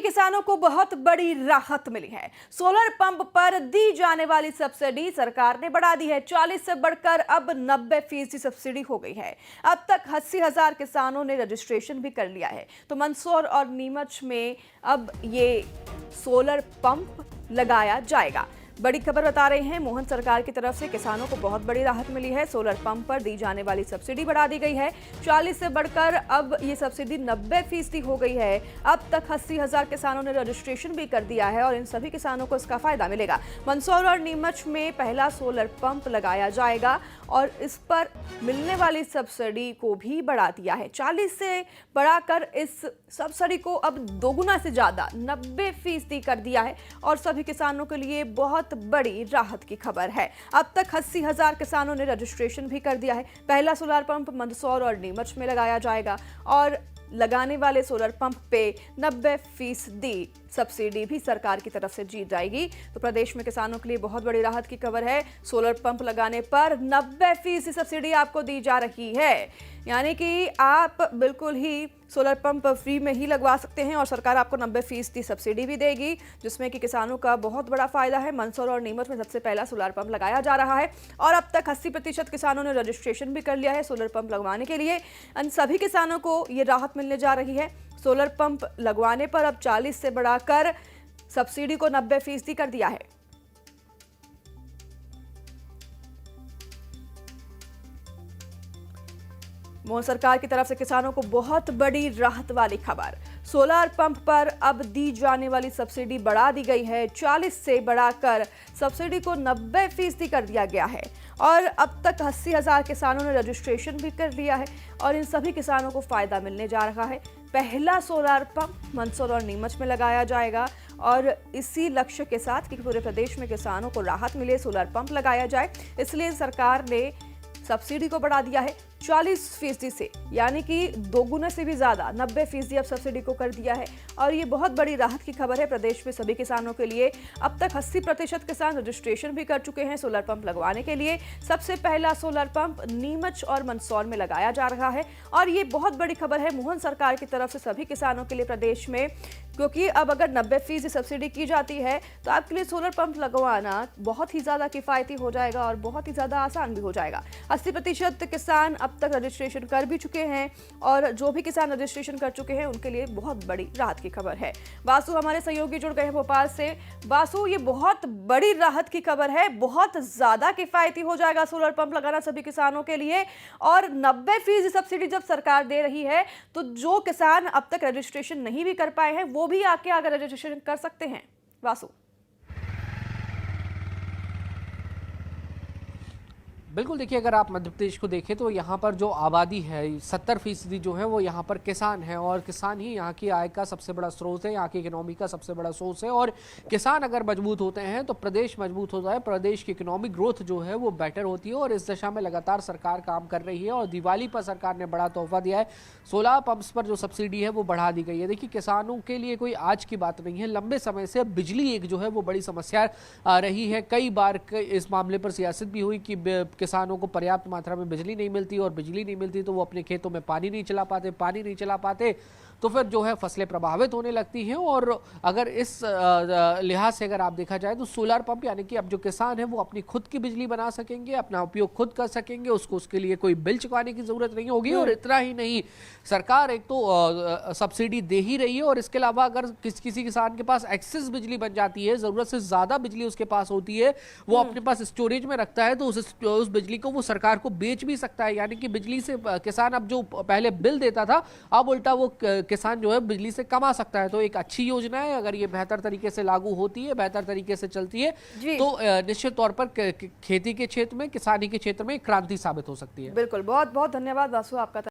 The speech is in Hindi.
किसानों को बहुत बड़ी राहत मिली है। सोलर पंप पर दी जाने वाली सब्सिडी सरकार ने बढ़ा दी है। 40 से बढ़कर अब 90% सब्सिडी हो गई है। अब तक 80,000 किसानों ने रजिस्ट्रेशन भी कर लिया है। तो मंदसौर और नीमच में अब ये सोलर पंप लगाया जाएगा। बड़ी खबर बता रहे हैं मोहन सरकार की तरफ से किसानों को बहुत बड़ी राहत मिली है। सोलर पंप पर दी जाने वाली सब्सिडी बढ़ा दी गई है। 40 से बढ़कर अब ये सब्सिडी 90% हो गई है। अब तक 80,000 किसानों ने रजिस्ट्रेशन भी कर दिया है और इन सभी किसानों को इसका फायदा मिलेगा। मंदसौर और नीमच में पहला सोलर पंप लगाया जाएगा और इस पर मिलने वाली सब्सिडी को भी बढ़ा दिया है। 40 से बढ़ाकर इस सब्सिडी को अब दोगुना से ज्यादा 90% कर दिया है और सभी किसानों के लिए बहुत बड़ी राहत की खबर है। अब तक 80,000 किसानों ने रजिस्ट्रेशन भी कर दिया है। पहला सोलर पंप मंदसौर और नीमच में लगाया जाएगा और लगाने वाले सोलर पंप पे 90% सब्सिडी भी सरकार की तरफ से दी जाएगी। तो प्रदेश में किसानों के लिए बहुत बड़ी राहत की खबर है। सोलर पंप लगाने पर 90% सब्सिडी आपको दी जा रही है, यानी कि आप बिल्कुल ही सोलर पंप फ्री में ही लगवा सकते हैं और सरकार आपको 90% सब्सिडी भी देगी, जिसमें कि किसानों का बहुत बड़ा फायदा है। मंदसौर और नीमच में सबसे पहला सोलर पंप लगाया जा रहा है और अब तक 80% किसानों ने रजिस्ट्रेशन भी कर लिया है सोलर पंप लगवाने के लिए। इन सभी किसानों को ये राहत मिलने जा रही है। सोलर पंप लगवाने पर अब 40 से बढ़ाकर सब्सिडी को 90% कर दिया है। मोदी सरकार की तरफ से किसानों को बहुत बड़ी राहत वाली खबर। सोलर पंप पर अब दी जाने वाली सब्सिडी बढ़ा दी गई है। 40 से बढ़ाकर सब्सिडी को 90% कर दिया गया है और अब तक 80,000 किसानों ने रजिस्ट्रेशन भी कर लिया है और इन सभी किसानों को फायदा मिलने जा रहा है। पहला सोलर पंप मंदसौर और नीमच में लगाया जाएगा और इसी लक्ष्य के साथ कि पूरे प्रदेश में किसानों को राहत मिले, सोलर पंप लगाया जाए, इसलिए सरकार ने सब्सिडी को बढ़ा दिया है 40% से, यानी कि दोगुने से भी ज्यादा 90% अब सब्सिडी को कर दिया है और ये बहुत बड़ी राहत की खबर है प्रदेश में सभी किसानों के लिए। अब तक 80% किसान रजिस्ट्रेशन भी कर चुके हैं सोलर पंप लगवाने के लिए। सबसे पहला सोलर पंप नीमच और मंदसौर में लगाया जा रहा है और ये बहुत बड़ी खबर है मोहन सरकार की तरफ से सभी किसानों के लिए प्रदेश में, क्योंकि अब अगर 90% सब्सिडी की जाती है तो आपके लिए सोलर पंप लगवाना बहुत ही ज्यादा किफायती हो जाएगा और बहुत ही ज्यादा आसान भी हो जाएगा। 80% किसान अब तक रजिस्ट्रेशन कर भी चुके हैं और जो भी किसान रजिस्ट्रेशन कर चुके हैं उनके लिए बहुत बड़ी राहत की खबर है। वासु हमारे सहयोगी जुड़ गए हैं भोपाल से। वासु, ये बहुत बड़ी राहत की खबर है, बहुत ज्यादा किफायती हो जाएगा सोलर पंप लगाना सभी किसानों के लिए और 90% सब्सिडी जब सरकार दे रही है तो जो किसान अब तक रजिस्ट्रेशन नहीं भी कर पाए हैं वो भी आके अगर रजिस्ट्रेशन कर सकते हैं। वासु, बिल्कुल, देखिए अगर आप मध्य प्रदेश को देखें तो यहाँ पर जो आबादी है 70% जो है वो यहाँ पर किसान है और किसान ही यहाँ की आय का सबसे बड़ा स्रोत है, यहाँ की इकोनॉमी का सबसे बड़ा सोर्स है और किसान अगर मजबूत होते हैं तो प्रदेश मजबूत होता है, प्रदेश की इकोनॉमिक ग्रोथ जो है वो बेटर होती है और इस दिशा में लगातार सरकार काम कर रही है और दिवाली पर सरकार ने बड़ा तोहफा दिया है। सोलर पंप्स पर जो सब्सिडी है वो बढ़ा दी गई है। देखिए किसानों के लिए कोई आज की बात नहीं है, लंबे समय से बिजली एक जो है वो बड़ी समस्या रही है। कई बार इस मामले पर सियासत भी हुई कि किसानों को पर्याप्त मात्रा में बिजली नहीं मिलती और बिजली नहीं मिलती तो वो अपने खेतों में पानी नहीं चला पाते तो फिर जो है फसलें प्रभावित होने लगती हैं। और अगर इस लिहाज से अगर आप देखा जाए तो सोलर पंप यानी कि अब जो किसान है वो अपनी खुद की बिजली बना सकेंगे, अपना उपयोग खुद कर सकेंगे, उसके लिए कोई बिल चुकाने की जरूरत नहीं होगी। और इतना ही नहीं, सरकार एक तो सब्सिडी दे ही रही है और इसके अलावा अगर किसी किसान के पास एक्सेस बिजली बन जाती है, जरूरत से ज्यादा बिजली उसके पास होती है, वो अपने पास स्टोरेज में रखता है तो उस बिजली को वो सरकार को बेच भी सकता है। यानी कि बिजली से किसान अब जो पहले बिल देता था अब उल्टा वो किसान जो है बिजली से कमा सकता है। तो एक अच्छी योजना है, अगर ये बेहतर तरीके से लागू होती है, बेहतर तरीके से चलती है तो निश्चित तौर पर खेती के क्षेत्र में, किसानी के क्षेत्र में क्रांति साबित हो सकती है। बिल्कुल, बहुत बहुत धन्यवाद वासु आपका।